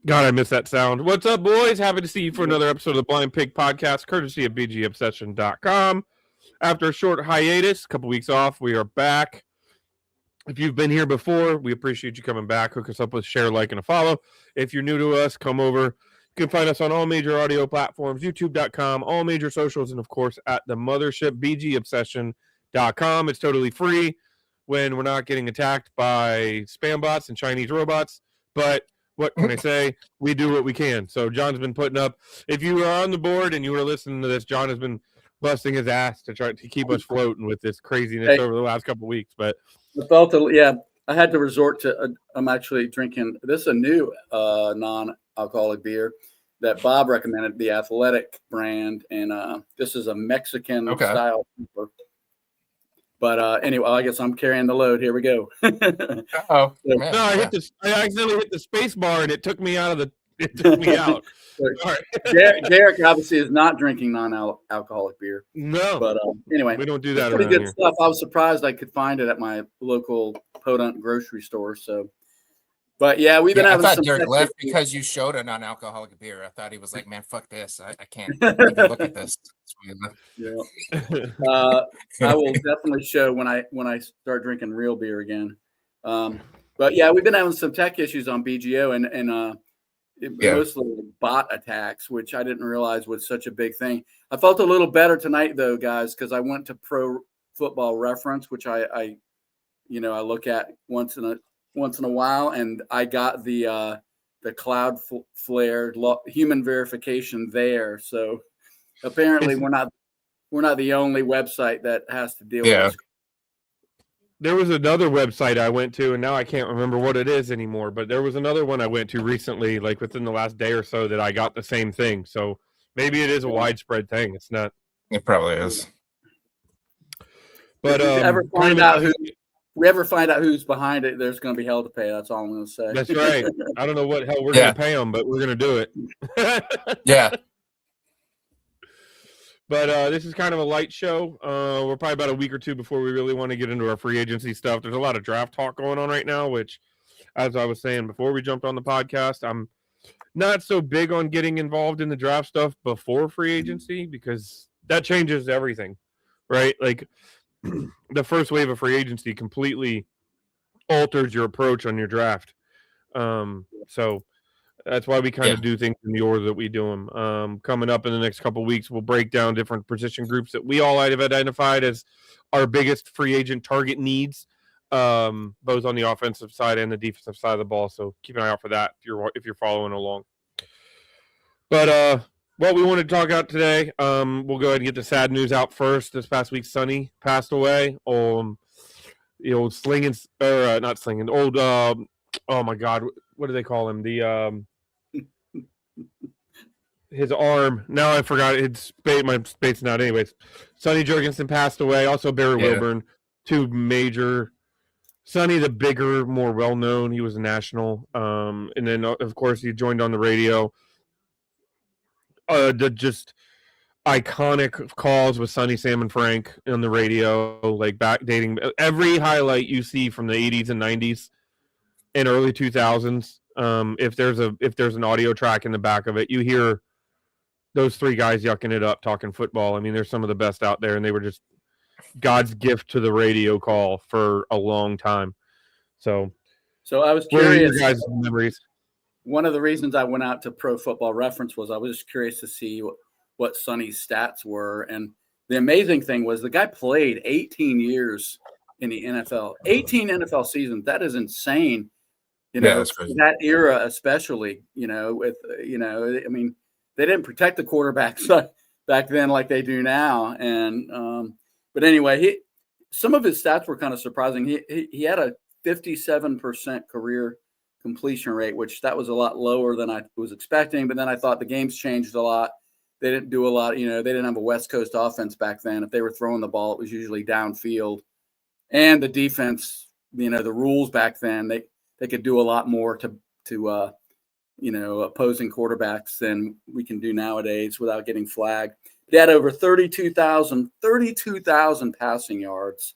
God, I miss that sound. What's up, boys? Happy to see you for another episode of the Blind Pig Podcast, courtesy of bgobsession.com. After a short hiatus, a couple weeks off, we are back. If you've been here before, we appreciate you coming back. Hook us up with a share, like, and a follow. If you're new to us, come over. You can find us on all major audio platforms, youtube.com, all major socials, and of course at the mothership, bgobsession.com. It's totally free when we're not getting attacked by spam bots and Chinese robots. But what can I say? We do what we can. So John's been putting up. If you are on the board and you were listening to this, John has been busting his ass to try to keep us floating with this craziness over the last couple of weeks. But I had to resort to. I'm actually drinking. This is a new non-alcoholic beer that Bob recommended, the Athletic brand, and this is a Mexican style. But anyway, I guess I'm carrying the load. Here we go. I accidentally hit the space bar and it took me out. Derek obviously is not drinking non-alcoholic beer. No, but anyway, we don't do that. Pretty good stuff. I was surprised I could find it at my local podunk grocery store. So, but yeah, we've been having some. Derek left because you showed a non-alcoholic beer. I thought he was like, "Man, fuck this! I can't even look at this." Yeah, I will definitely show when I start drinking real beer again. But yeah, we've been having some tech issues on BGO and mostly bot attacks, which I didn't realize was such a big thing. I felt a little better tonight though, guys, because I went to Pro Football Reference, which I look at once in a while, and I got the Cloudflare human verification there. So apparently we're not the only website that has to deal with this. There was another website I went to, and now I can't remember what it is anymore, but there was another one I went to recently, like within the last day or so, that I got the same thing. So maybe it is a widespread thing. It's not. It probably is. But we ever find out who's behind it, there's going to be hell to pay. That's all I'm going to say. That's right. I don't know what hell we're going to pay them, but we're going to do it. Yeah. But this is kind of a light show. We're probably about a week or two before we really want to get into our free agency stuff. There's a lot of draft talk going on right now, which, as I was saying before we jumped on the podcast, I'm not so big on getting involved in the draft stuff before free agency because that changes everything, right? Like the first wave of free agency completely alters your approach on your draft. So that's why we kind of do things in the order that we do them. Coming up in the next couple of weeks, we'll break down different position groups that we all have identified as our biggest free agent target needs, both on the offensive side and the defensive side of the ball. So keep an eye out for that if you're following along. But what we want to talk about today, we'll go ahead and get the sad news out first. This past week, Sonny passed away. Not slinging. Old. Oh my God, what do they call him? His arm. Now I forgot. My space not. Anyways, Sonny Jurgensen passed away. Also Barry Wilburn. Two major. Sonny, the bigger, more well-known. He was a national. And then, of course, he joined on the radio. The just iconic calls with Sonny, Sam, and Frank on the radio, like backdating every highlight you see from the 80s and 90s and early 2000s. If there's an audio track in the back of it, you hear those three guys yucking it up, talking football. I mean, they're some of the best out there, and they were just God's gift to the radio call for a long time. So I was curious. Your guys' memories? One of the reasons I went out to Pro Football Reference was I was just curious to see what Sonny's stats were. And the amazing thing was the guy played 18 years in the NFL, 18 NFL seasons. That is insane. That's crazy. That era, especially, I mean, they didn't protect the quarterbacks back then like they do now. And, but anyway, some of his stats were kind of surprising. He had a 57% career completion rate, which that was a lot lower than I was expecting. But then I thought the game's changed a lot. They didn't do a lot. They didn't have a West Coast offense back then. If they were throwing the ball, it was usually downfield. And the defense, the rules back then, they could do a lot more to opposing quarterbacks than we can do nowadays without getting flagged. They had over 32,000 passing yards,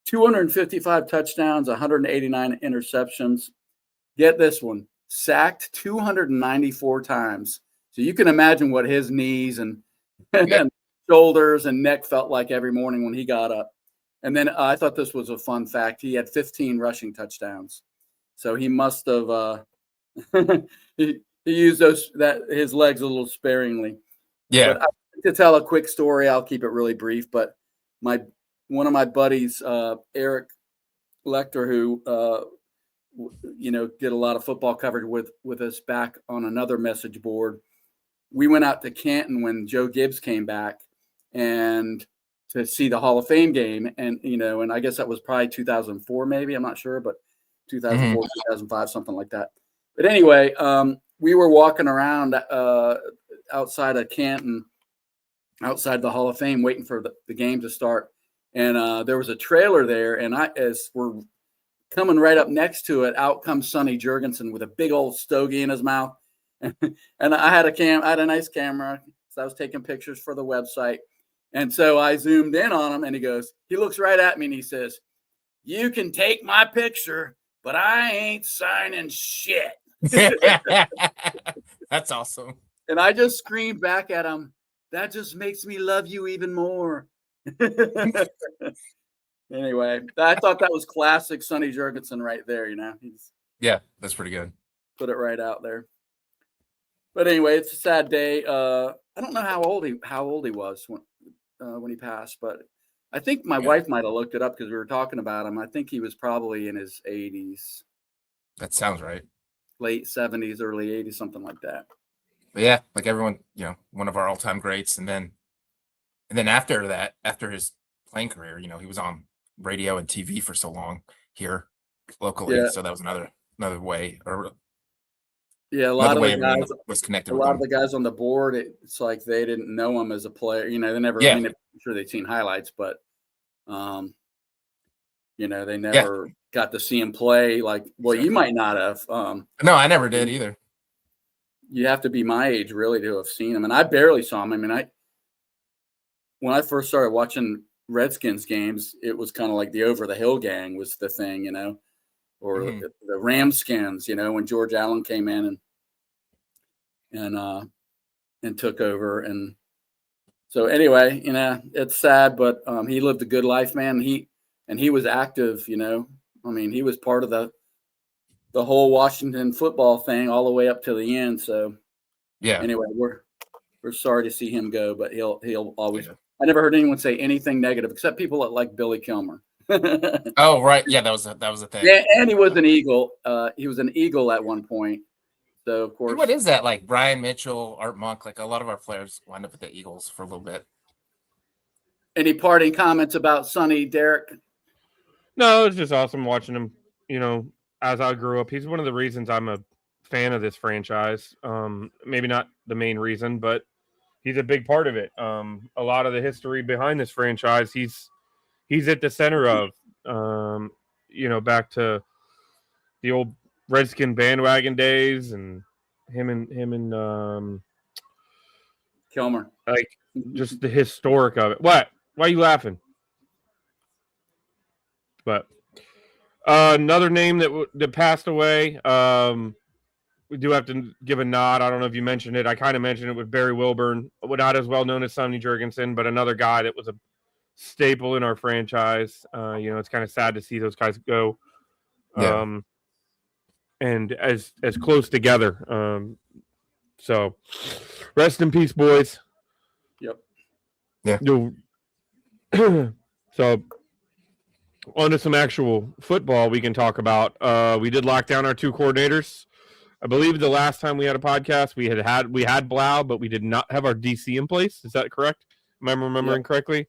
255 touchdowns, 189 interceptions. Get this one, sacked 294 times. So you can imagine what his knees and, Yeah. and shoulders and neck felt like every morning when he got up. And then I thought this was a fun fact. He had 15 rushing touchdowns. So he must have he used his legs a little sparingly. Yeah. But to tell a quick story, I'll keep it really brief. But one of my buddies, Eric Lecter, who did a lot of football coverage with us back on another message board. We went out to Canton when Joe Gibbs came back and to see the Hall of Fame game. And, and I guess that was probably 2004, maybe, I'm not sure, but 2004, 2005, something like that. But anyway, we were walking around outside of Canton, outside the Hall of Fame, waiting for the game to start. And there was a trailer there. And as we're coming right up next to it, out comes Sonny Jurgensen with a big old stogie in his mouth. And I had a nice camera, so I was taking pictures for the website. And so I zoomed in on him, and he looks right at me, and he says, "You can take my picture, but I ain't signing shit." That's awesome. And I just screamed back at him, "That just makes me love you even more." Anyway, I thought that was classic Sonny Jurgensen right there. Yeah, that's pretty good. Put it right out there. But anyway, it's a sad day. I don't know how old he was when he passed, but I think my wife might have looked it up because we were talking about him. I think he was probably in his 80s. That sounds right. Late 70s, early 80s, something like that. But yeah, like everyone, one of our all-time greats. And then after that, after his playing career, he was on radio and TV for so long here locally. Yeah. So that was another way, or yeah, a lot of the guys was connected. A lot of the guys on the board, it's like they didn't know him as a player. They never. Yeah. I mean, I'm sure they'd seen highlights, but they never got to see him play. Like, well, you might not have. No, I never did either. You have to be my age really to have seen him, and I barely saw him. I mean, when I first started watching Redskins games, it was kind of like the Over the Hill Gang was the thing, or the Ramskins, when George Allen came in and took over. And so anyway, it's sad, but he lived a good life, man. He was active, I mean, he was part of the whole Washington football thing all the way up to the end. So yeah, anyway, we're sorry to see him go, but he'll always, I never heard anyone say anything negative except people that like Billy Kilmer. Oh, right. Yeah, that was a thing. Yeah, and he was an Eagle. He was an Eagle at one point. So of course. And what is that like? Brian Mitchell, Art Monk, like a lot of our players wind up with the Eagles for a little bit. Any parting comments about Sonny, Derek? No, it's just awesome watching him. As I grew up, he's one of the reasons I'm a fan of this franchise. Maybe not the main reason, but he's a big part of it. A lot of the history behind this franchise, he's at the center of, back to the old Redskin bandwagon days, and him and Kilmer, like just the historic of it. What? Why are you laughing? But another name that passed away. We do have to give a nod. I don't know if you mentioned it. I kind of mentioned it with Barry Wilburn, not as well known as Sonny Jurgensen, but another guy that was a staple in our franchise. It's kind of sad to see those guys go. Yeah. And as close together. So rest in peace, boys. Yep. Yeah. So on to some actual football we can talk about. We did lock down our two coordinators. I believe the last time we had a podcast, we had Blau, but we did not have our DC in place. Is that correct? Am I remembering correctly?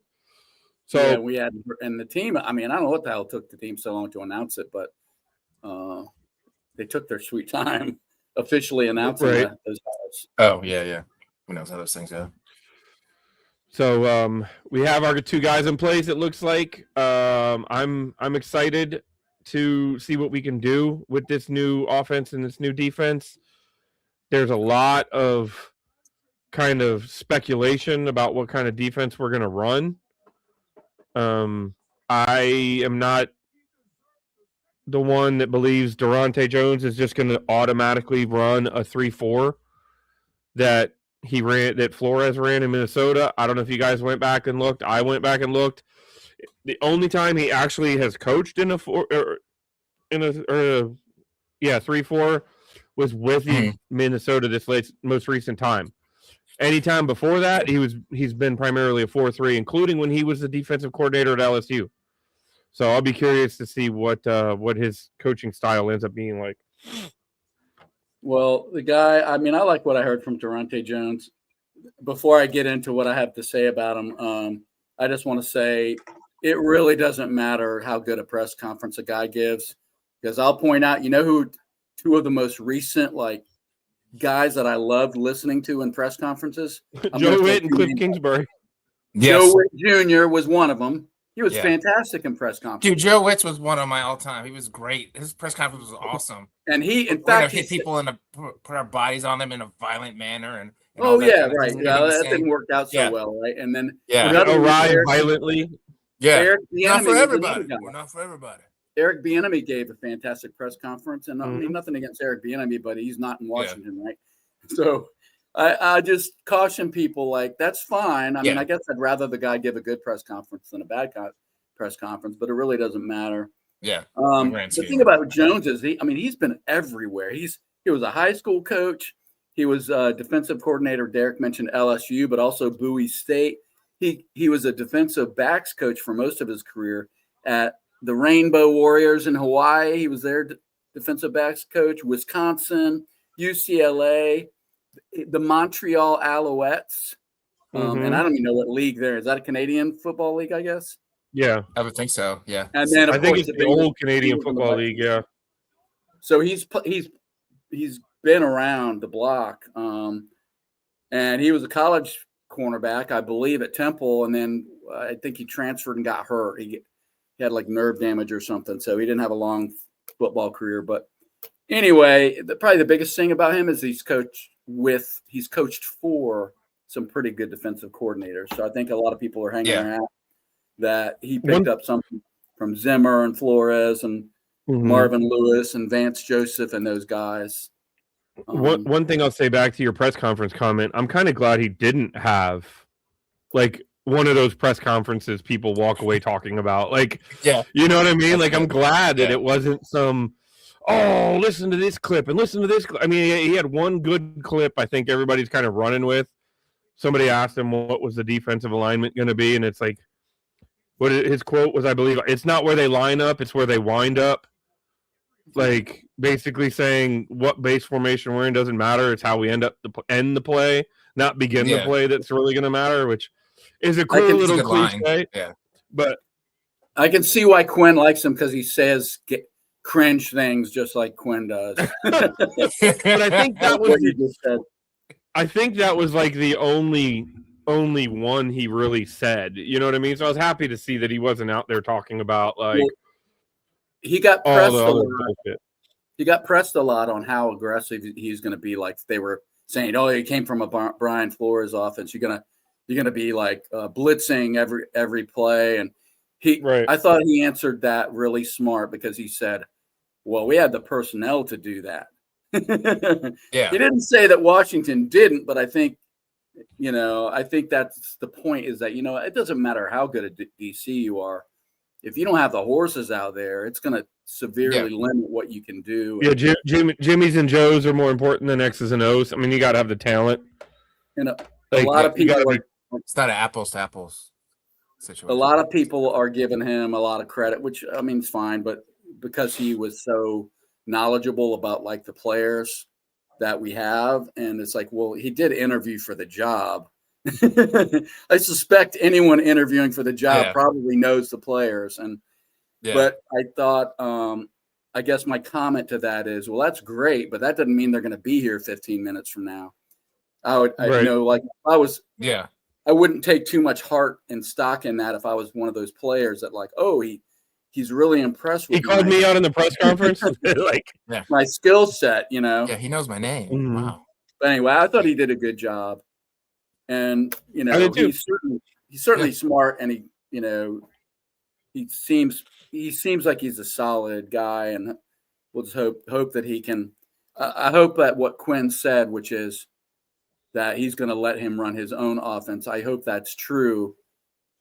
So yeah, we had, and the team, I mean, I don't know what the hell took the team so long to announce it, but they took their sweet time officially announcing those hires. Oh, yeah. Who knows how those things go? So we have our two guys in place, it looks like. I'm excited to see what we can do with this new offense and this new defense. There's a lot of kind of speculation about what kind of defense we're going to run. I am not the one that believes Durante Jones is just going to automatically run a 3-4 that Flores ran in Minnesota. I don't know if you guys went back and looked. I went back and looked. The only time he actually has coached in a 3-4 was with Minnesota this most recent time. Anytime before that, he's been primarily a 4-3, including when he was the defensive coordinator at LSU. So I'll be curious to see what his coaching style ends up being like. Well, the guy, I mean, I like what I heard from Durante Jones. Before I get into what I have to say about him, I just want to say it really doesn't matter how good a press conference a guy gives, because I'll point out, who two of the most recent guys that I loved listening to in press conferences? Joe Witt and Cliff Kingsbury. Yes. Joe Witt Jr. was one of them. He was fantastic in press conference. Dude, Joe Witt was one of my all-time. He was great. His press conference was awesome. And in fact, hit people put our bodies on them in a violent manner, and right. That didn't work out so well, right? And then arrive violently. Yeah, not for everybody. We're not for everybody. Eric Bieniemy gave a fantastic press conference, and I mean nothing against Eric Bieniemy, but he's not in Washington, right? So I just caution people, that's fine. I mean, I guess I'd rather the guy give a good press conference than a bad press conference, but it really doesn't matter. Yeah. The thing about Jones is he's been everywhere. He was a high school coach. He was defensive coordinator. Derek mentioned LSU, but also Bowie State. He was a defensive backs coach for most of his career at the Rainbow Warriors in Hawaii. He was their defensive backs coach. Wisconsin, UCLA, the Montreal Alouettes. And I don't even know what league there is. That a Canadian football league, I guess? Yeah. I would think so, yeah. And then I think it's the old Canadian football league, yeah. So he's been around the block. And he was a college cornerback, I believe, at Temple, and then I think he transferred and got hurt. He had nerve damage or something, so he didn't have a long football career. But anyway, probably the biggest thing about him is he's coached for some pretty good defensive coordinators. So I think a lot of people are hanging their hat that he picked up something from Zimmer and Flores and Marvin Lewis and Vance Joseph and those guys. One thing I'll say back to your press conference comment, I'm kind of glad he didn't have one of those press conferences people walk away talking about. You know what I mean? I'm glad that it wasn't some, listen to this clip and listen to this clip. I mean, he had one good clip I think everybody's kind of running with. Somebody asked him what was the defensive alignment going to be, and it's what his quote was, I believe, it's not where they line up, it's where they wind up. Basically saying what base formation we're in doesn't matter. It's how we end the play, not begin the play that's really going to matter, which is a cool little cliche. Yeah. But I can see why Quinn likes him, because he says cringe things just like Quinn does. But I think that was what you just said. I think that was the only one he really said. You know what I mean? So I was happy to see that he wasn't out there talking about he got pressed a lot. He got pressed a lot on how aggressive he's going to be. They were saying, he came from a Brian Flores offense. You're gonna be blitzing every play. And I thought he answered that really smart, because he said, well, we had the personnel to do that. Yeah. He didn't say that Washington didn't, but I think that's the point, is that, it doesn't matter how good a DC you are. If you don't have the horses out there, it's going to severely limit what you can do. Yeah, Jimmy's and Joe's are more important than X's and O's. I mean, you got to have the talent. And a lot of people it's not an apples to apples situation. A lot of people are giving him a lot of credit, which, I mean, it's fine, but because he was so knowledgeable about the players that we have, and it's well, he did interview for the job. I suspect anyone interviewing for the job probably knows the players, but I thought, I guess my comment to that is, well, that's great, but that doesn't mean they're going to be here 15 minutes from now. I wouldn't take too much heart and stock in that if I was one of those players that he's really impressed with me. He called me out in the press conference. My skill set, Yeah, he knows my name. Mm-hmm. Wow. But anyway, I thought he did a good job. And, he's certainly smart, and he seems he seems like he's a solid guy, and we'll just hope that he can. I hope that what Quinn said, which is that he's going to let him run his own offense. I hope that's true.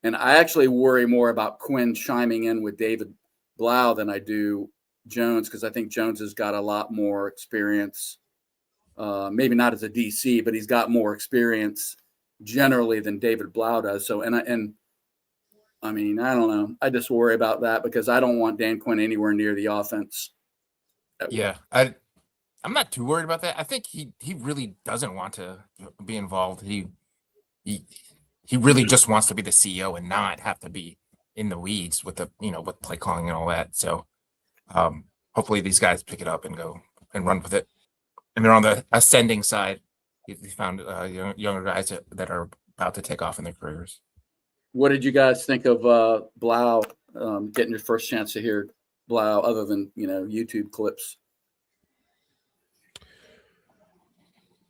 And I actually worry more about Quinn chiming in with David Blau than I do Jones, because I think Jones has got a lot more experience. Maybe not as a DC, but he's got more experience generally than David Blau does. So, I mean, I don't know. I just worry about that because I don't want Dan Quinn anywhere near the offense. Yeah, I'm not too worried about that. I think he really doesn't want to be involved. He really just wants to be the CEO and not have to be in the weeds with the with play calling and all that. So hopefully these guys pick it up and go and run with it. And they're on the ascending side. He found younger guys that are about to take off in their careers. What did you guys think of Blau getting your first chance to hear Blau, other than YouTube clips?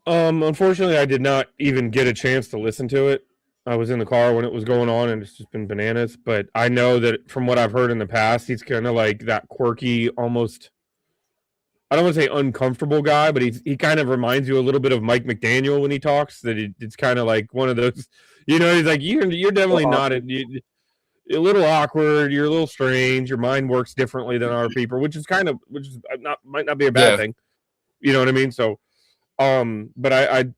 Unfortunately, I did not even get a chance to listen to it. I was in the car when it was going on, and it's just been bananas. But I know that from what I've heard in the past, he's kind of like that quirky, almost, I don't want to say uncomfortable guy, but he kind of reminds you a little bit of Mike McDaniel when he talks. That it's kind of like one of those, he's like, you're definitely not you're a little awkward. You're a little strange. Your mind works differently than our people, which is might not be a bad thing. You know what I mean? So, but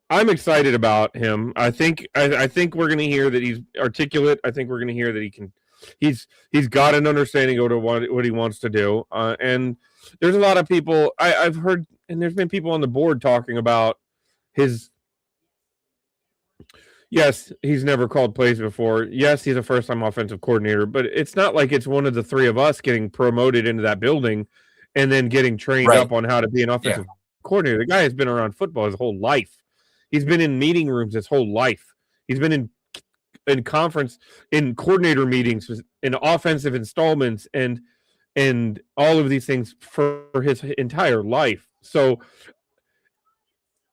I'm excited about him. I think we're going to hear that he's articulate. I think we're going to hear that he's got an understanding of what he wants to do. And there's a lot of people I've heard, and there's been people on the board talking about his. Yes, he's never called plays before. Yes, he's a first-time offensive coordinator, but it's not like it's one of the three of us getting promoted into that building and then getting trained up on how to be an offensive coordinator. The guy has been around football his whole life. He's been in meeting rooms his whole life. He's been in conference, in coordinator meetings, in offensive installments, and all of these things for his entire life. So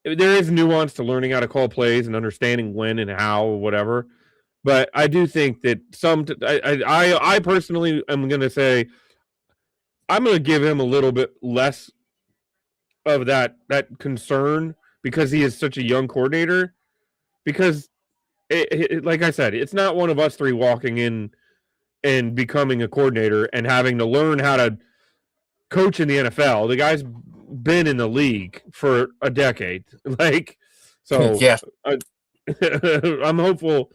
there is nuance to learning how to call plays and understanding when and how or whatever. But I do think that I personally am going to say I'm going to give him a little bit less of that concern because he is such a young coordinator. Because, like I said, it's not one of us three walking in and becoming a coordinator and having to learn how to coach in the NFL. The guy's been in the league for a decade. So yeah. I'm hopeful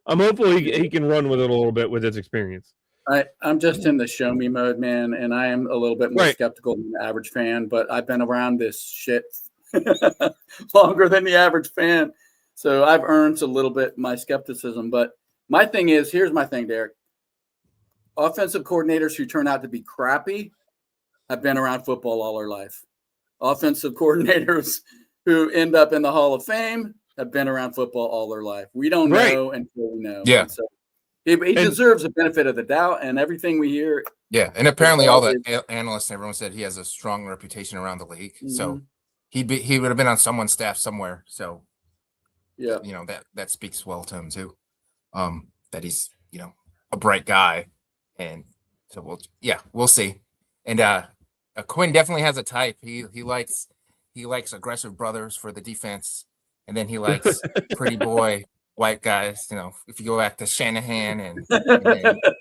he can run with it a little bit with his experience. I'm just in the show me mode, man, and I am a little bit more skeptical than the average fan, but I've been around this shit longer than the average fan. So I've earned a little bit my skepticism. But my thing is, here's my thing, Derek. Offensive coordinators who turn out to be crappy have been around football all their life. Offensive coordinators who end up in the Hall of Fame have been around football all their life. We don't know until we know. Yeah. And so he deserves the benefit of the doubt, and everything we hear. Yeah, and apparently all the analysts and everyone said he has a strong reputation around the league. Mm-hmm. So he would have been on someone's staff somewhere. So yeah, that speaks well to him too. That he's a bright guy, and so we'll see. And Quinn definitely has a type. He likes aggressive brothers for the defense, and then he likes pretty boy white guys. If you go back to Shanahan and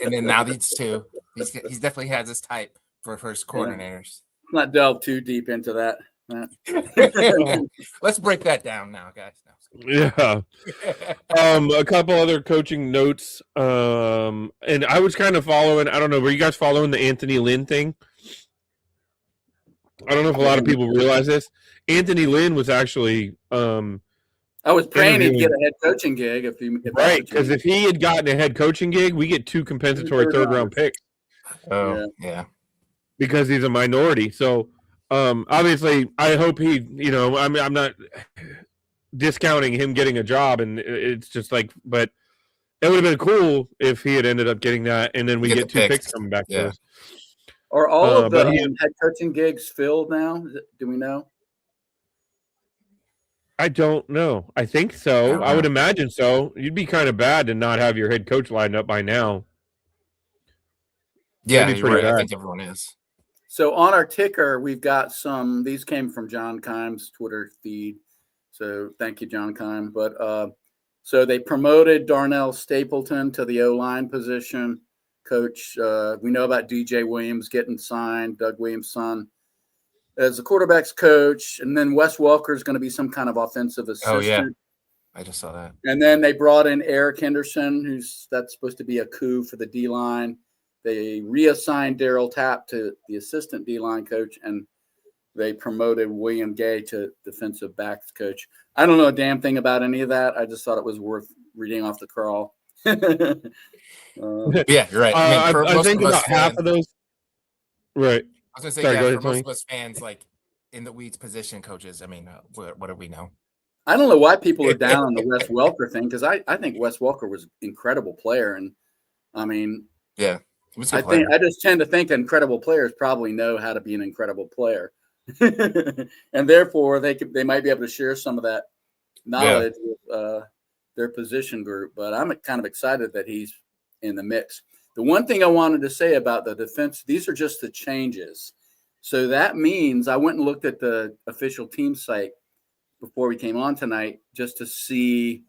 then now these two, he's definitely has this type for his coordinators. Not delve too deep into that. Let's break that down now, guys. Yeah. A couple other coaching notes. And I was kind of following, I don't know, were you guys following the Anthony Lynn thing? I don't know if a lot of people realize this. Anthony Lynn was actually I was praying he'd get a head coaching gig if because if he had gotten a head coaching gig, we get 2 compensatory third round picks. Oh, yeah. Because he's a minority. So obviously I hope he, I'm not discounting him getting a job, and it's just like, but it would have been cool if he had ended up getting that, and then we get 2 picks coming back to us. Are all of the head coaching gigs filled now? Do we know? I don't know. I think so. I would imagine so. You'd be kind of bad to not have your head coach lined up by now. Yeah, That'd be you're pretty right. I bad. think everyone is. So on our ticker, we've got some. These came from John Kime's Twitter feed. So thank you, John Kime. But so they promoted Darnell Stapleton to the O-line position. Coach, we know about DJ Williams getting signed, Doug Williams' son, as the quarterback's coach. And then Wes Welker is going to be some kind of offensive assistant. Oh, yeah. I just saw that. And then they brought in Eric Henderson, that's supposed to be a coup for the D-line. They reassigned Daryl Tapp to the assistant D-line coach, and they promoted William Gay to defensive backs coach. I don't know a damn thing about any of that. I just thought it was worth reading off the crawl. Yeah, you're right. I mean, I think about half of those. Right. I was gonna say, Sorry, yeah, go ahead, for most Tony. of us fans, like in the weeds position coaches. I mean, what do we know? I don't know why people are down on the Wes Welker thing, because I think Wes Welker was an incredible player, and I mean, yeah, he was a good player. I just tend to think incredible players probably know how to be an incredible player, and therefore they might be able to share some of that knowledge with their position group. But I'm kind of excited that he's in the mix. The one thing I wanted to say about the defense, these are just the changes. So that means I went and looked at the official team site before we came on tonight just to see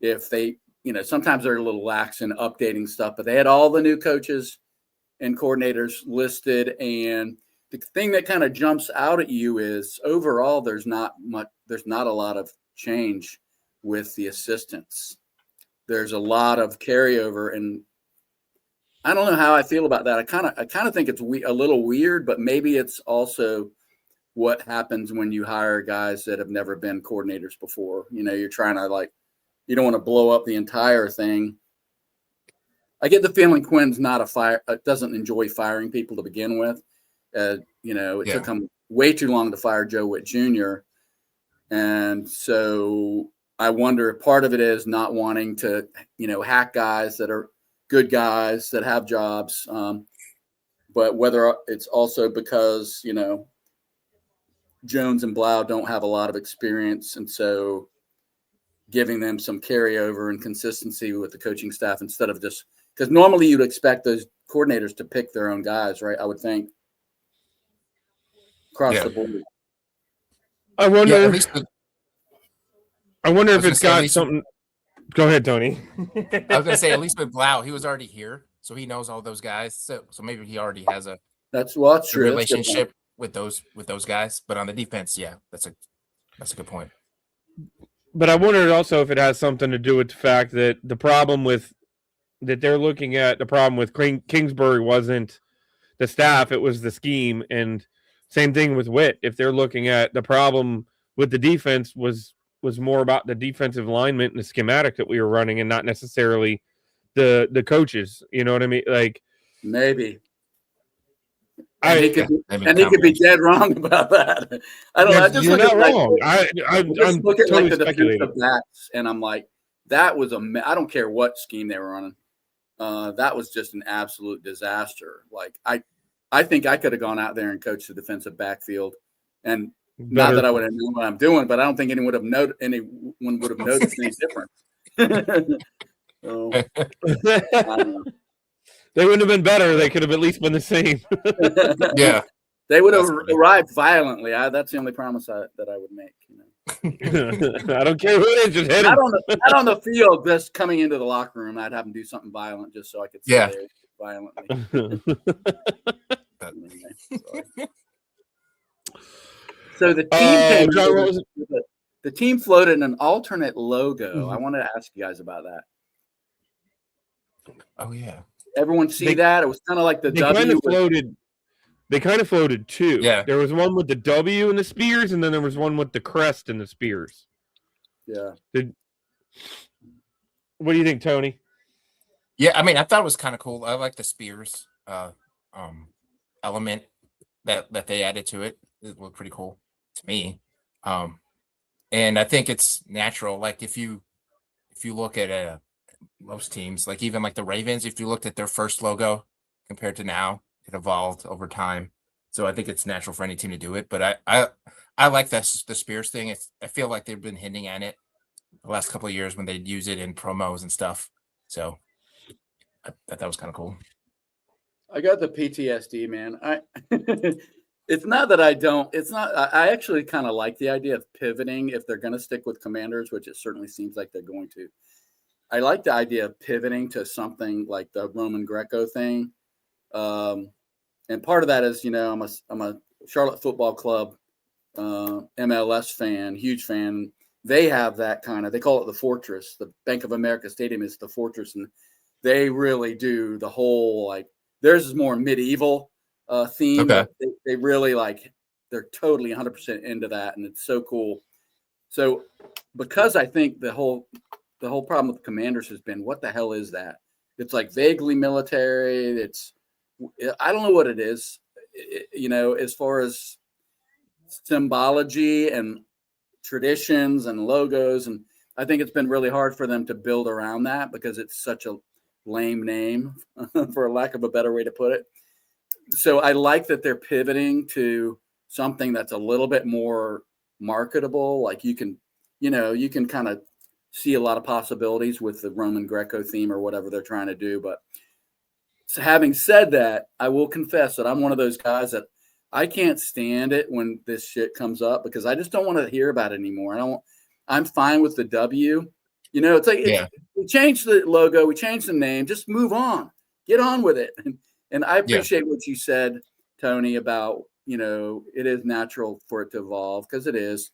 if they, sometimes they're a little lax in updating stuff, but they had all the new coaches and coordinators listed. And the thing that kind of jumps out at you is overall, there's not a lot of change with the assistants. There's a lot of carryover, and I don't know how I feel about that. I kind of think it's a little weird, but maybe it's also what happens when you hire guys that have never been coordinators before. You're trying to you don't want to blow up the entire thing. I get the feeling Quinn's doesn't enjoy firing people to begin with. It took him way too long to fire Joe Witt Jr. And so I wonder if part of it is not wanting to, hack guys that are good guys that have jobs. But whether it's also because, Jones and Blau don't have a lot of experience. And so giving them some carryover and consistency with the coaching staff instead of just because normally you'd expect those coordinators to pick their own guys, right? I would think across the board. I wonder. Yeah, at least I wonder if it's got something. Go ahead, Tony. I was gonna say at least with Blau, he was already here, so he knows all those guys. So maybe he already has a that's true relationship with those guys. But on the defense, yeah, that's a good point. But I wondered also if it has something to do with the fact that the problem with Kingsbury wasn't the staff, it was the scheme, and same thing with Witt. If they're looking at the problem with the defense was more about the defensive alignment and the schematic that we were running and not necessarily the coaches. You know what I mean? Like maybe. He could be dead wrong about that. I don't know. I just you're look not at wrong. I'm look at totally the defensive backs, and I'm like, that was I don't care what scheme they were running. That was just an absolute disaster. Like I think I could have gone out there and coached the defensive backfield, and not that I would have known what I'm doing, but I don't think anyone would have noticed any difference. So, I don't know. They wouldn't have been better. They could have at least been the same. Yeah, they would have arrived violently. That's the only promise that I would make. I don't care who it is, just hit him. Not on the field, just coming into the locker room, I'd have them do something violent just so I could say violently. So the team the team floated an alternate logo. Mm-hmm. I wanted to ask you guys about that. Oh yeah. Everyone see that? It was kind of like the W. They kind of floated two. Yeah. There was one with the W and the spears, and then there was one with the crest and the spears. Yeah. What do you think, Tony? Yeah, I mean, I thought it was kind of cool. I like the spears element that they added to it. It looked pretty cool to me. And I think it's natural. Like if you look at most teams, like even like the Ravens, if you looked at their first logo compared to now, it evolved over time. So I think it's natural for any team to do it. But I like the spears thing. I feel like they've been hinting at it the last couple of years when they'd use it in promos and stuff. So I thought that was kind of cool. I got the PTSD, man. It's not that I don't. It's not. I actually kind of like the idea of pivoting if they're going to stick with Commanders, which it certainly seems like they're going to. I like the idea of pivoting to something like the Roman Greco thing, and part of that is, I'm a Charlotte Football Club MLS fan, huge fan. They have that kind of. They call it the Fortress. The Bank of America Stadium is the Fortress, and they really do the whole like. Theirs is more medieval theme. Okay. But they really like. They're totally 100% into that, and it's so cool. So, because I think the whole problem with the Commanders has been, what the hell is that? It's like vaguely military. I don't know what it is. As far as symbology and traditions and logos, and I think it's been really hard for them to build around that because it's such a lame name, for lack of a better way to put it. So I like that they're pivoting to something that's a little bit more marketable. Like you can kind of see a lot of possibilities with the Roman Greco theme or whatever they're trying to do. But so having said that, I will confess that I'm one of those guys that I can't stand it when this shit comes up because I just don't want to hear about it anymore. I'm fine with the W. It's like we changed the logo, we changed the name, just move on, get on with it. And I appreciate what you said, Tony, about it is natural for it to evolve because it is.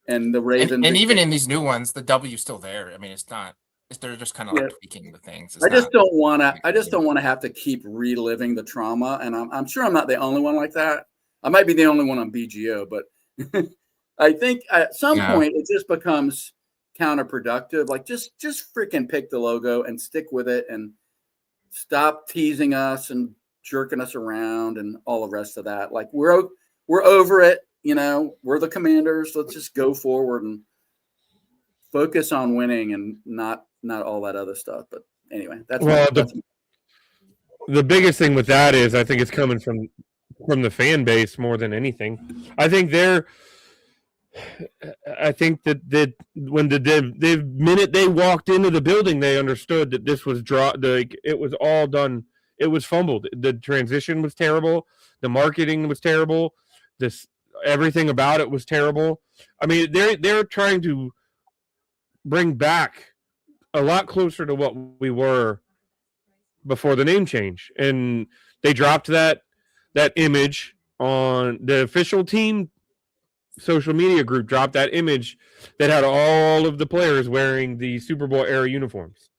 And the Ravens, and even in these new ones, the W's still there. I mean, it's not. They're just kind of like tweaking the things. I just don't want to have to keep reliving the trauma, and I'm sure I'm not the only one like that. I might be the only one on BGO, but I think at some point it just becomes counterproductive. Like just freaking pick the logo and stick with it, and stop teasing us and jerking us around and all the rest of that. Like we're over it. We're the Commanders. Let's just go forward and focus on winning and not all that other stuff. But anyway, the biggest thing with that is I think it's coming from the fan base more than anything. I think that when the minute they walked into the building, they understood that this was it was all done. It was fumbled. The transition was terrible. The marketing was terrible. Everything about it was terrible. I mean, they're trying to bring back a lot closer to what we were before the name change, and they dropped that image on the official team social media group. Dropped that image that had all of the players wearing the Super Bowl era uniforms.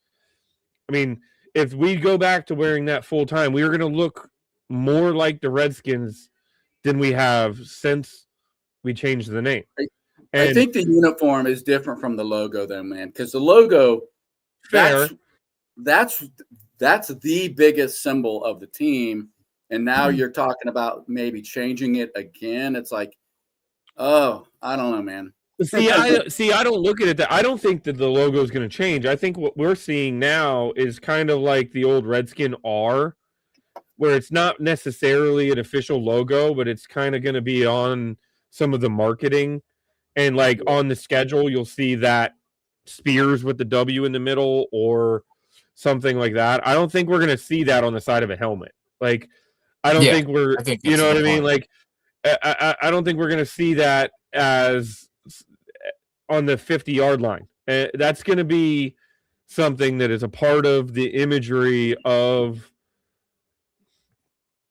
I mean, if we go back to wearing that full time, we are going to look more like the Redskins than we have since we changed the name. I think the uniform is different from the logo, though, man. Because the logo, that's the biggest symbol of the team. And now you're talking about maybe changing it again. It's like, oh, I don't know, man. I don't look at it that I don't think that the logo is going to change. I think what we're seeing now is kind of like the old Redskin R, where it's not necessarily an official logo, but it's kind of going to be on some of the marketing. And like on the schedule, you'll see that spears with the W in the middle or something like that. I don't think we're going to see that on the side of a helmet. Like, I don't think we're, you know what I mean? Like, I don't think we're going to see that as on the 50-yard line. That's going to be something that is a part of the imagery of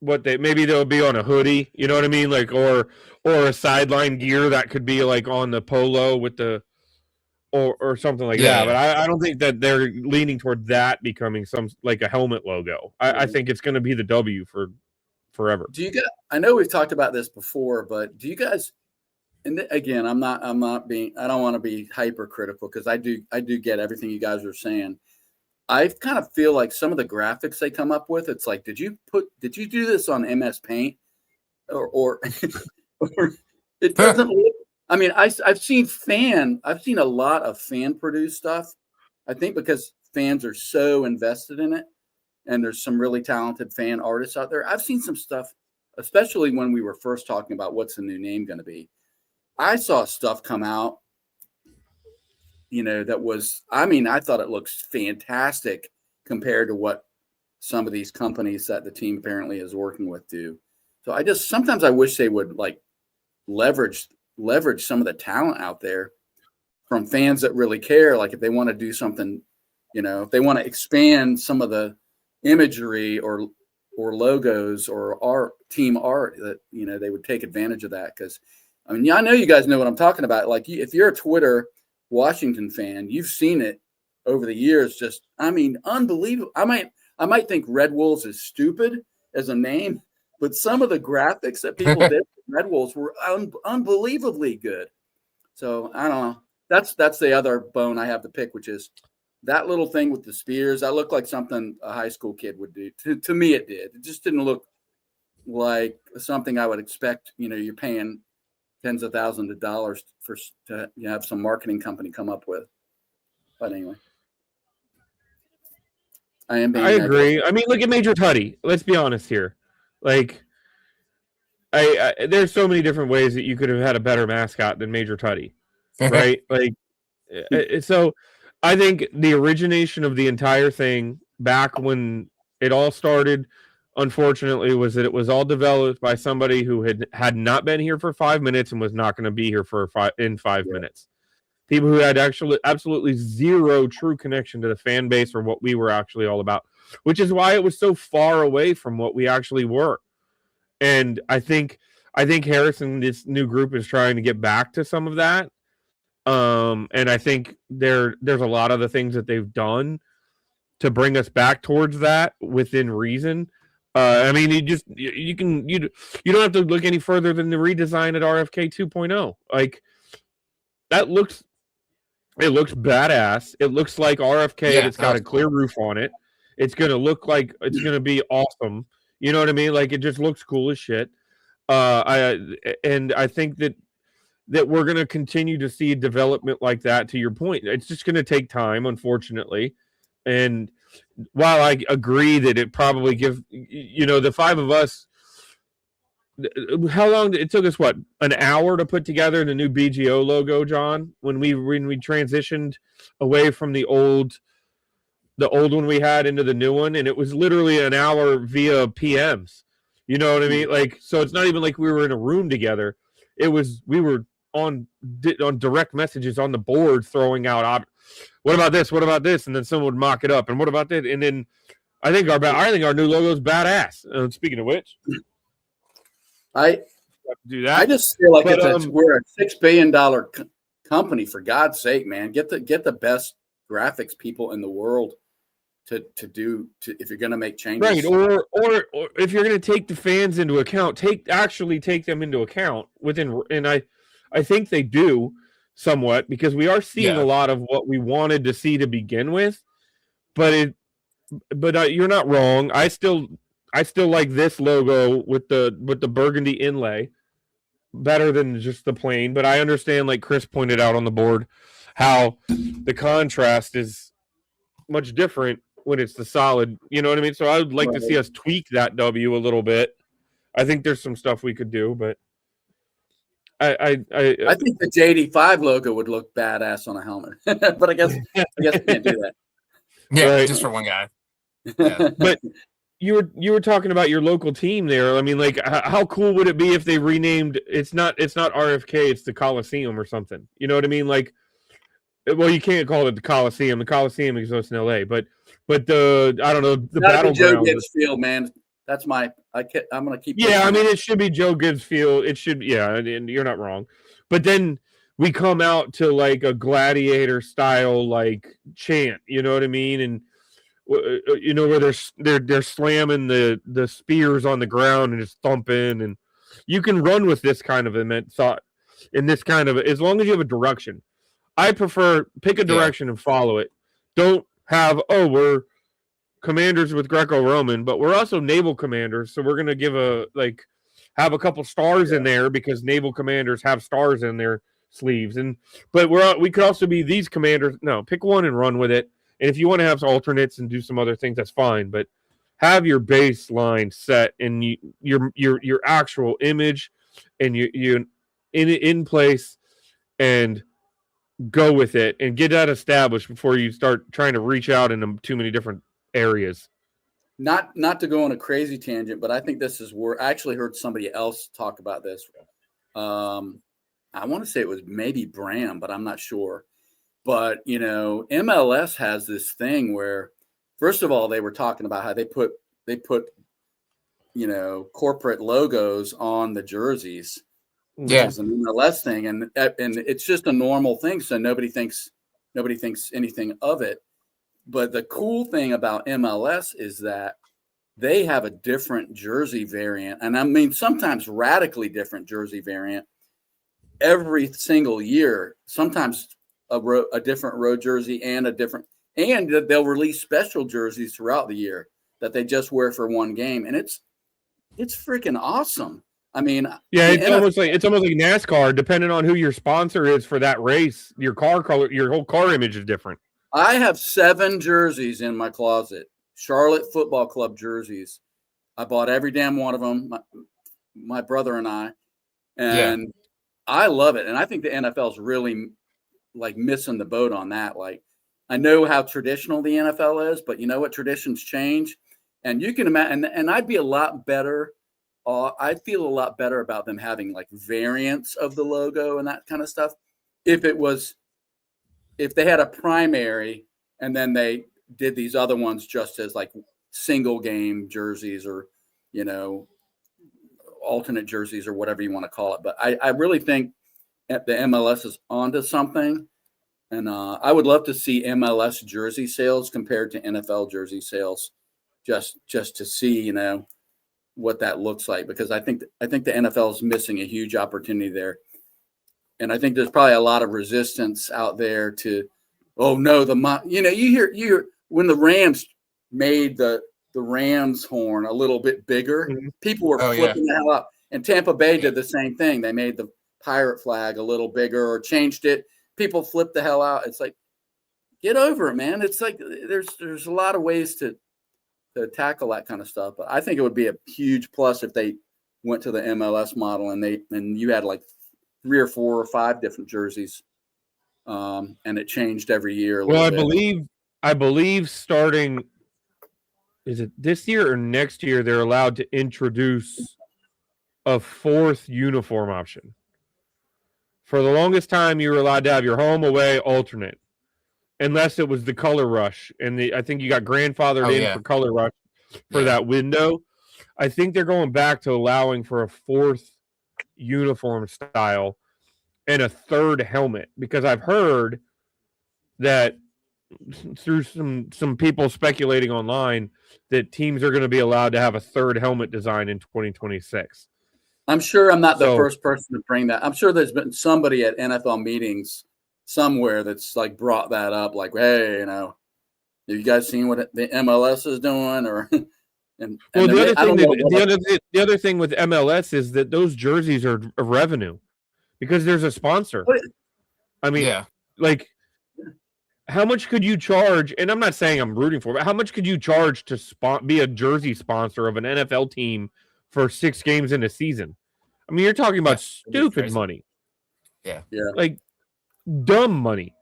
what maybe they'll be on a hoodie, you know what I mean? Like, or a sideline gear that could be like on the polo with the, or something like that. But I don't think that they're leaning toward that becoming some like a helmet logo. I think it's going to be the W for forever. Do you guys? I know we've talked about this before, but do you guys? And again, I don't want to be hypercritical because I do get everything you guys are saying. I kind of feel like some of the graphics they come up with, it's like, did you do this on MS Paint or it doesn't look, I mean, I've seen a lot of fan produced stuff. I think because fans are so invested in it and there's some really talented fan artists out there. I've seen some stuff, especially when we were first talking about what's the new name going to be. I saw stuff come out, that was, I mean, I thought it looks fantastic compared to what some of these companies that the team apparently is working with do. So sometimes I wish they would like leverage some of the talent out there from fans that really care. Like if they want to do something, if they want to expand some of the imagery or logos or art, team art, that, they would take advantage of that. Cause I mean, I know you guys know what I'm talking about. Like if you're a Twitter Washington fan, you've seen it over the years. Just, I mean, unbelievable. I might think Red Wolves is stupid as a name, but some of the graphics that people did for Red Wolves were unbelievably good. So I don't know. That's the other bone I have to pick, which is that little thing with the spears. That looked like something a high school kid would do. To me, it did. It just didn't look like something I would expect. You're paying tens of thousands of dollars to have some marketing company come up with. But anyway, I agree. I mean, look at Major Tutty. Let's be honest here. Like, there's so many different ways that you could have had a better mascot than Major Tutty, right? Like, so I think the origination of the entire thing back when it all started, unfortunately, was that it was all developed by somebody who had not been here for 5 minutes and was not going to be here for 5 minutes. People who had actually absolutely zero true connection to the fan base or what we were actually all about, which is why it was so far away from what we actually were. And I think Harrison, this new group, is trying to get back to some of that. And I think there's a lot of the things that they've done to bring us back towards that within reason. I mean, you don't have to look any further than the redesign at RFK 2.0. Like it looks badass. It looks like RFK that's got a clear roof on it. It's going to look like it's going to be awesome. You know what I mean? Like it just looks cool as shit. I think that we're going to continue to see development like that. To your point, it's just going to take time, unfortunately. And while I agree that it probably gives, the five of us, how long it took us? What, an hour to put together the new BGO logo, John? When we transitioned away from the old one we had into the new one, and it was literally an hour via PMs. You know what I mean? Like, so it's not even like we were in a room together. We were on direct messages on the board, throwing out, what about this? What about this? And then someone would mock it up. And what about that? And then I think our new logo is badass. Speaking of which, I do that. I just feel like we're a $6 billion company. For God's sake, man, get the best graphics people in the world to if you're going to make changes, right? Or if you're going to take the fans into account, take them into account within. And I think they do somewhat, because we are seeing a lot of what we wanted to see to begin with. But you're not wrong. I still like this logo with the burgundy inlay better than just the plain. But I understand, like Chris pointed out on the board, how the contrast is much different when it's the solid. You know what I mean? So I would like to see us tweak that W a little bit. I think there's some stuff we could do, but I think the JD5 logo would look badass on a helmet, but I guess we can't do that. Yeah, right. Just for one guy. Yeah. But you were talking about your local team there. I mean, like, how cool would it be if they renamed? It's not RFK, it's the Coliseum or something. You know what I mean? Like, well, you can't call it the Coliseum. The Coliseum exists in LA, but I don't know, the battleground. Joe Gibbs Field, man. That's I'm going to keep. Yeah, I mean, it should be Joe Gibbs Field. It should, yeah, and you're not wrong. But then we come out to like a gladiator style like chant. You know what I mean? And where they're slamming the spears on the ground and just thumping, and you can run with this kind of event thought in this kind of, as long as you have a direction. I prefer pick a direction and follow it. Don't have, we're commanders with Greco-Roman, but we're also naval commanders, so we're going to have a couple stars in there because naval commanders have stars in their sleeves. But we could also be these commanders. No, pick one and run with it. And if you want to have some alternates and do some other things, that's fine. But have your baseline set and your actual image and you in place, and go with it and get that established before you start trying to reach out into too many different areas. not to go on a crazy tangent, but I think this is where I actually heard somebody else talk about this. I want to say it was maybe Bram, but I'm not sure. But, MLS has this thing where, first of all, they were talking about how they put corporate logos on the jerseys, which is an MLS thing, and it's just a normal thing, so nobody thinks anything of it. But the cool thing about MLS is that they have a different jersey variant, and I mean sometimes radically different jersey variant every single year. Sometimes a different road jersey and they'll release special jerseys throughout the year that they just wear for one game, and it's freaking awesome. I mean, yeah, it's almost like NASCAR. Depending on who your sponsor is for that race, your car color, your whole car image is different. I have 7 jerseys in my closet, Charlotte Football Club jerseys. I bought every damn one of them, my brother and I, and I love it. And I think the NFL is really like missing the boat on that. Like, I know how traditional the NFL is, but you know what? Traditions change, and you can imagine. And I'd be a lot better. I'd feel a lot better about them having like variants of the logo and that kind of stuff. If they had a primary and then they did these other ones just as like single game jerseys or, alternate jerseys or whatever you want to call it. But I really think the MLS is onto something. And I would love to see MLS jersey sales compared to NFL jersey sales just to see, what that looks like, because I think the NFL is missing a huge opportunity there. And I think there's probably a lot of resistance out there to, oh no, you hear when the Rams made the Rams horn a little bit bigger, people were flipping the hell up. And Tampa Bay did the same thing. They made the pirate flag a little bigger or changed it. People flipped the hell out. It's like, get over it, man. It's like there's a lot of ways to tackle that kind of stuff. But I think it would be a huge plus if they went to the MLS model and you had like 3 or 4 or 5 different jerseys, and it changed every year. Well, I believe starting, is it this year or next year, they're allowed to introduce a 4th uniform option. For the longest time, you were allowed to have your home, away, alternate, unless it was the color rush. And I think you got grandfathered in for color rush for that window. I think they're going back to allowing for a 4th uniform style and a 3rd helmet, because I've heard that through some people speculating online that teams are going to be allowed to have a 3rd helmet design in 2026. I'm sure I'm not the first person to bring that. I'm sure there's been somebody at NFL meetings somewhere that's like brought that up, like, hey, have you guys seen what the MLS is doing? Or the other thing with MLS is that those jerseys are a revenue because there's a sponsor. I mean, like, how much could you charge? And I'm not saying I'm rooting for it, but how much could you charge to be a jersey sponsor of an NFL team for 6 games in a season? I mean, you're talking about stupid money. Yeah. Like dumb money.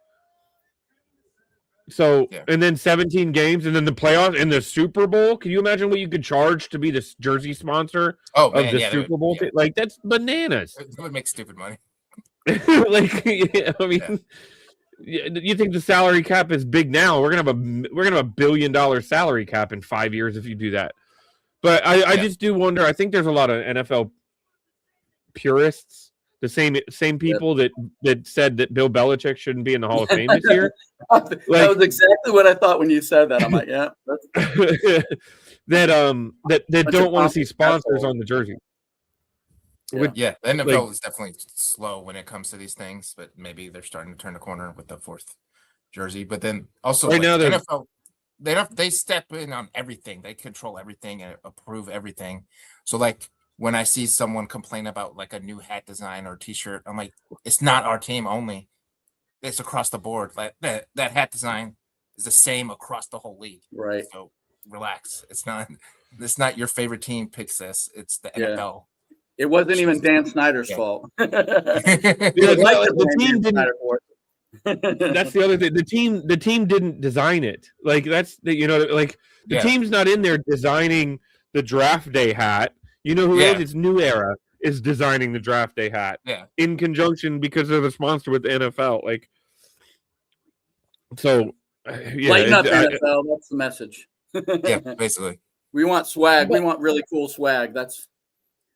So, and then 17 games, and then the playoffs and the Super Bowl. Can you imagine what you could charge to be the jersey sponsor of the Super Bowl? Like, that's bananas. It would make stupid money. I mean, you think the salary cap is big now? We're gonna have $1 billion salary cap in 5 years if you do that. But I just do wonder. I think there's a lot of NFL purists, the same people that said that Bill Belichick shouldn't be in the Hall of Fame this year. That was exactly what I thought when you said that. I'm like, yeah, that don't want to see sponsors on the jersey. The NFL is definitely slow when it comes to these things, but maybe they're starting to turn the corner with the 4th jersey. But then also now the NFL, they step in on everything. They control everything and approve everything. So like when I see someone complain about like a new hat design or T-shirt, I'm like, it's not our team only. It's across the board. Like that hat design is the same across the whole league. Right. So relax. It's not your favorite team picks this. It's the NFL. It wasn't even Dan Snyder's fault. The That's the other thing. The team didn't design it. Like that's the like the team's not in there designing the draft day hat. You know who is? It's New Era is designing the draft day hat. Yeah. In conjunction because they're the sponsor with the NFL. Like so Lighten up NFL, that's the message. Yeah, basically. We want swag. We want really cool swag. That's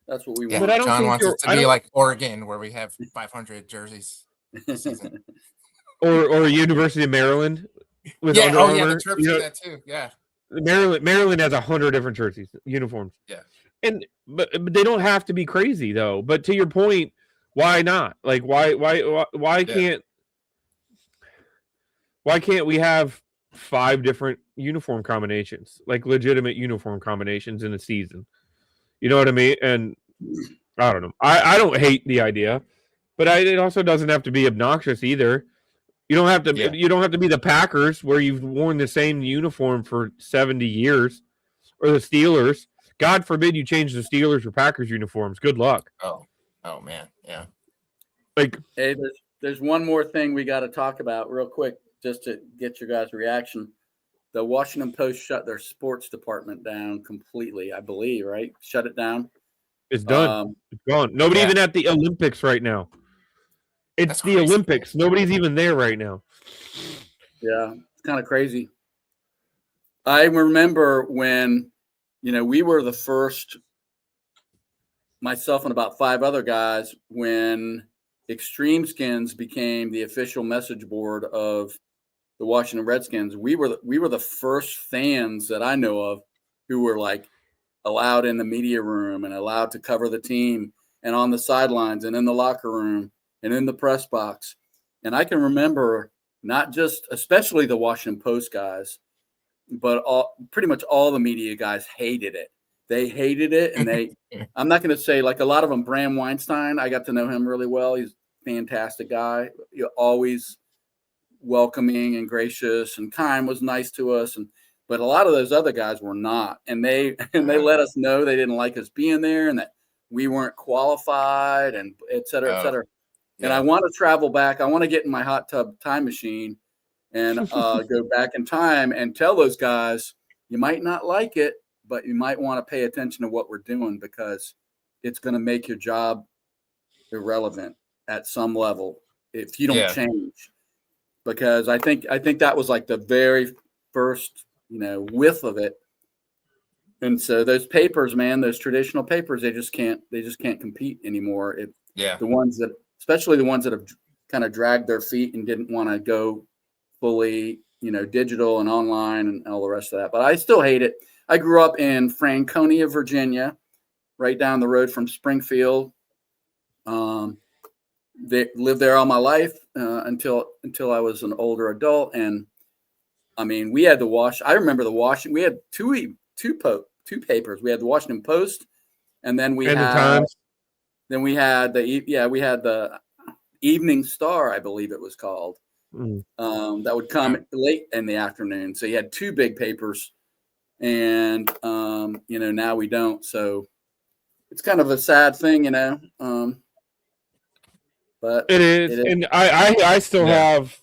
what we want. But I don't John think wants it to be like Oregon, where we have 500 jerseys. or University of Maryland with Under Armour. The Terps do that too. Yeah, Maryland has 100 different jerseys, uniforms. Yeah, but they don't have to be crazy though. But to your point, why not? Like why can't we have 5 different uniform combinations, like legitimate uniform combinations in a season? You know what I mean? And I don't know. I don't hate the idea, but it also doesn't have to be obnoxious either. You don't have to. Yeah. You don't have to be the Packers, where you've worn the same uniform for 70 years, or the Steelers. God forbid you change the Steelers or Packers uniforms. Good luck. Oh man, yeah. Like, hey, there's one more thing we got to talk about real quick, just to get your guys' reaction. The Washington Post shut their sports department down completely, I believe, right? Shut it down. It's done. It's gone. Nobody even at the Olympics right now. It's the Olympics. Nobody's even there right now. Yeah, it's kind of crazy. I remember when, we were the first, myself and about 5 other guys, when Extreme Skins became the official message board of the Washington Redskins. We were the first fans that I know of who were like allowed in the media room and allowed to cover the team and on the sidelines and in the locker room and in the press box. And I can remember not just, especially the Washington Post guys, but pretty much all the media guys hated it. They hated it. And I'm not going to say like a lot of them, Bram Weinstein, I got to know him really well. He's a fantastic guy. Always welcoming and gracious, and Kime was nice to us. But a lot of those other guys were not. And they let us know they didn't like us being there and that we weren't qualified, and et cetera, et cetera. And I want to travel back. I want to get in my hot tub time machine and go back in time and tell those guys, you might not like it, but you might want to pay attention to what we're doing, because it's going to make your job irrelevant at some level if you don't change. Because I think that was like the very first, whiff of it. And so those papers, man, those traditional papers, they just can't compete anymore. The ones that, especially the ones that have kind of dragged their feet and didn't want to go fully, digital and online and all the rest of that. But I still hate it. I grew up in Franconia, Virginia, right down the road from Springfield. They lived there all my life until I was an older adult. And I mean, we had I remember we had two papers. We had the Washington Post, and then we had the Evening Star, I believe it was called. That would come late in the afternoon. So you had 2 big papers, and now we don't. So it's kind of a sad thing, but it is. And I still have.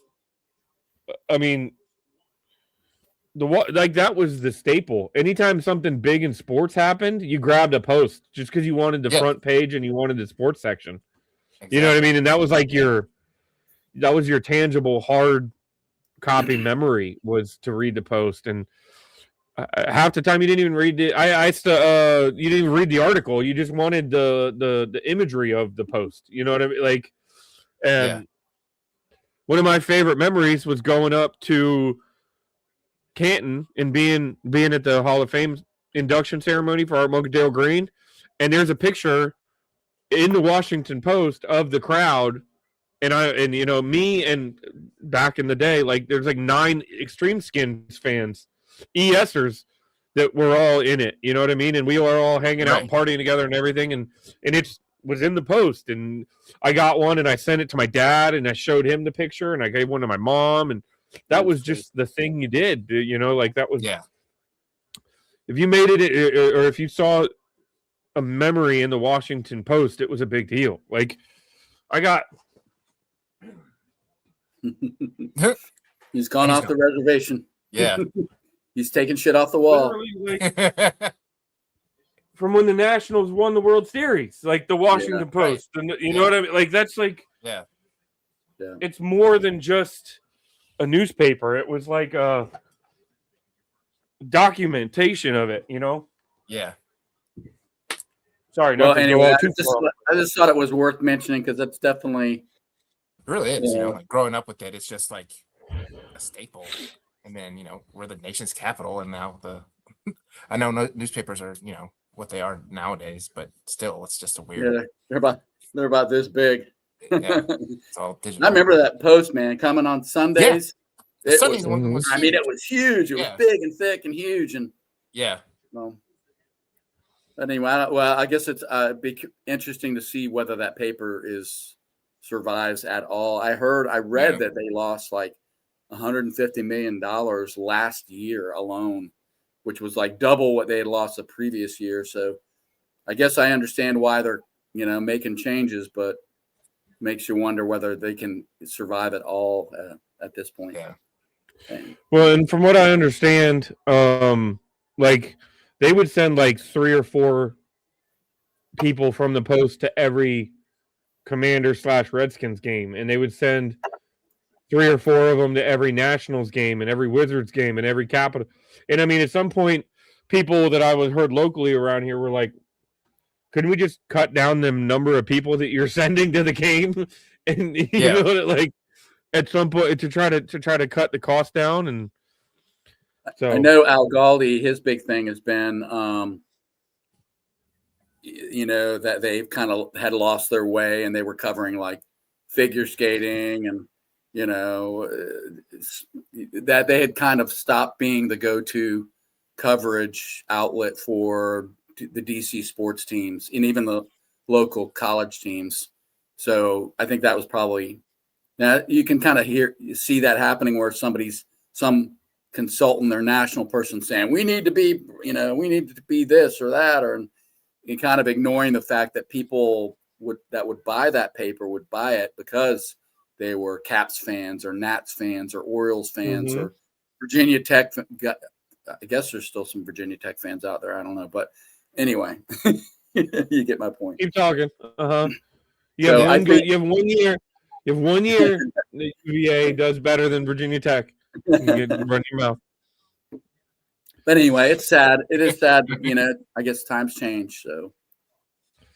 I mean, that was the staple. Anytime something big in sports happened, you grabbed a Post just because you wanted the front page and you wanted the sports section. Exactly. You know what I mean? And that was like your tangible hard copy memory, was to read the Post. And half the time you didn't even read it. You didn't even read the article. You just wanted the imagery of the Post. You know what I mean? Like, and one of my favorite memories was going up to Canton and being at the Hall of Fame induction ceremony for Art Mogadale Green, and there's a picture in the Washington Post of the crowd, and me, and back in the day, like there's like 9 Extreme Skins fans, ESers, that were all in it. You know what I mean? And we were all hanging out and partying together and everything, and it was in the Post, and I got one and I sent it to my dad and I showed him the picture, and I gave one to my mom, and that was just the thing you did, like that was, if you made it, or if you saw a memory in the Washington Post, it was a big deal. Like I got He's gone off the reservation. Yeah. He's taking shit off the wall. From when the Nationals won the World Series, like the Washington Post. And you know what I mean? Like, that's like, it's more than just a newspaper. It was like a documentation of it, you know? Yeah. Sorry. Anyway, I just thought it was worth mentioning because that's definitely. It really is. You know, like growing up with it, it's just like a staple. And then, you know, we're the nation's capital. And now I know newspapers are, you know, what they are nowadays, but still, it's just a weird. Yeah, they're about this big. Yeah, it's all digital. I remember that Post, man, coming on Sundays. Yeah. Sundays one was huge. I mean, it was huge. It was big and thick and huge, and But anyway, I guess it's be interesting to see whether that paper survives at all. I read that they lost like $150 million last year alone, which was like double what they had lost the previous year. So I guess I understand why they're, making changes, but makes you wonder whether they can survive at all at this point. Yeah. Well, and from what I understand, like they would send like 3 or 4 people from the Post to every Commander/Redskins game, and they would send 3 or 4 of them to every Nationals game and every Wizards game and every Capital. And I mean, at some point, people that I heard locally around here were like, "Couldn't we just cut down the number of people that you're sending to the game?" And you know, like at some point to try to cut the cost down. And so I know Al Galdi, his big thing has been, that they've kind of had lost their way, and they were covering like figure skating and. That they had kind of stopped being the go-to coverage outlet for the DC sports teams and even the local college teams. So I think that was probably now you can kind of see that happening where some consultant or national person saying we need to be this or that, or and kind of ignoring the fact that people would buy that paper would buy it because they were Caps fans or Nats fans or Orioles fans or Virginia Tech. I guess there's still some Virginia Tech fans out there. I don't know. But anyway, you get my point. Keep talking. You have 1 year. You have 1 year. The UVA does better than Virginia Tech. You run your mouth. But anyway, it's sad. It is sad. I guess times change. So.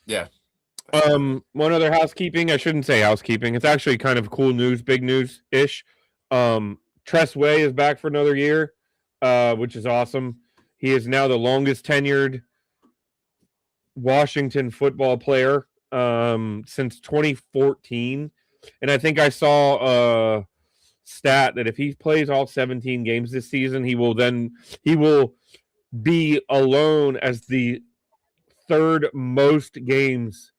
Yeah. One other housekeeping. I shouldn't say housekeeping. It's actually kind of cool news, big news-ish. Tress Way is back for another year, which is awesome. He is now the longest tenured Washington football player since 2014. And I think I saw a stat that if he plays all 17 games this season, he will be alone as the third most games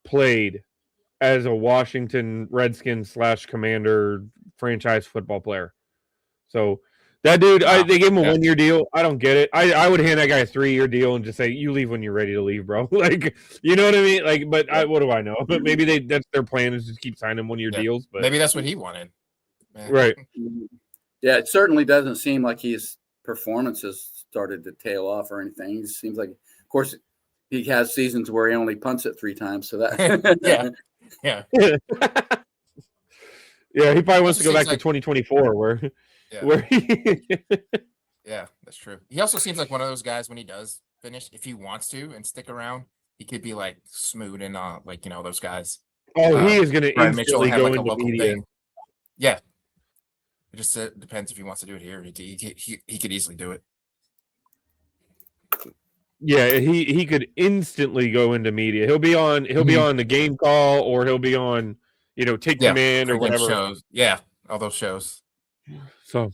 played as a Washington Redskins /Commander franchise football player. So that dude, they gave him a 1 year deal. I don't get it. I would hand that guy a 3-year deal and just say, you leave when you're ready to leave, bro. Like, you know what I mean? Like, but what do I know? But maybe that's their plan is just keep signing 1 year deals. But maybe that's what he wanted. Right. Yeah, it certainly doesn't seem like his performance has started to tail off or anything. It seems like, of course, he has seasons where he only punts it 3 times. So that yeah. Yeah, he probably wants to go back to 2024 where he Yeah, that's true. He also seems like one of those guys when he does finish, if he wants to and stick around, he could be like Smoot and those guys. Oh, he is going to instantly go like into media. Yeah. It just depends if he wants to do it here. He could easily do it. Yeah, he could instantly go into media. He'll be on the game call, or he'll be on, Take Command or whatever. Shows. Yeah, all those shows. So,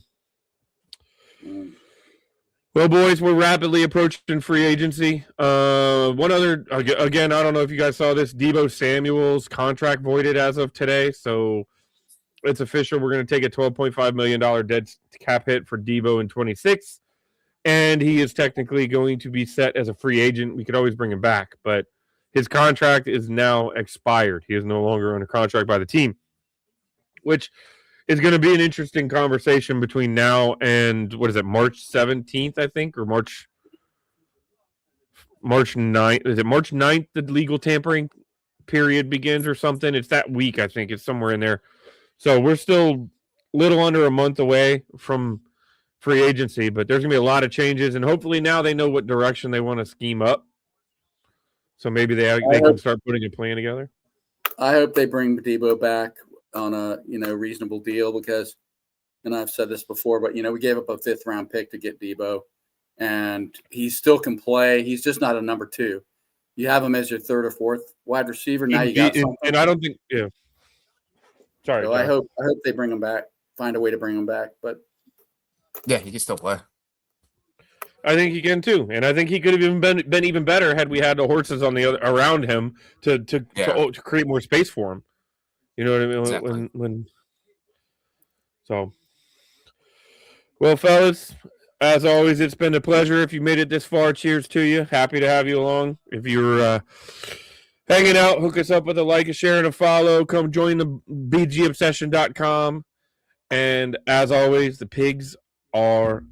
well, boys, we're rapidly approaching free agency. One other, again, I don't know if you guys saw this. Deebo Samuel's contract voided as of today, so it's official. We're going to take a $12.5 million dead cap hit for Deebo in 2026. And he is technically going to be set as a free agent. We could always bring him back, but his contract is now expired. He is no longer under contract by the team, which is going to be an interesting conversation between now and what is it, March 17th, I think, or March 9th. Is it March 9th the legal tampering period begins or something? It's that week, I think. It's somewhere in there. So we're still little under a month away from free agency, but there's going to be a lot of changes, and hopefully now they know what direction they want to scheme up. So maybe they can start putting a plan together. I hope they bring Debo back on a reasonable deal because, and I've said this before, but we gave up a 5th round pick to get Debo, and he still can play. He's just not a number 2. You have him as your 3rd or 4th wide receiver. Now you got something. And I don't think Sorry. So I hope they bring him back. Find a way to bring him back, but yeah, he can still play. I think he can too, and I think he could have even been even better had we had the horses on the other around him to create more space for him. You know what I mean? Exactly. So, well, fellas, as always, it's been a pleasure. If you made it this far, cheers to you. Happy to have you along. If you're hanging out, hook us up with a like, a share, and a follow. Come join the bgobsession.com. And as always, the pigs are